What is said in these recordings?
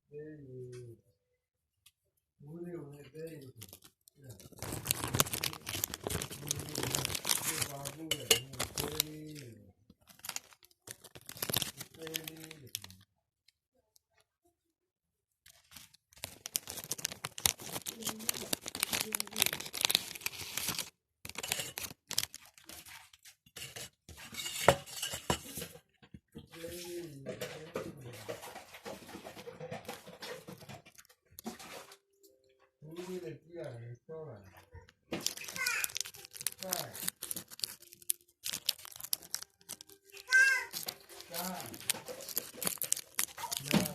Steady. Move it with steady. Yeah. Move it. Steady. Steady. Move it. Yeah, it's all right. Start. Start. Yeah,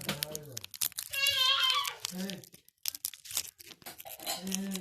hey. Steady.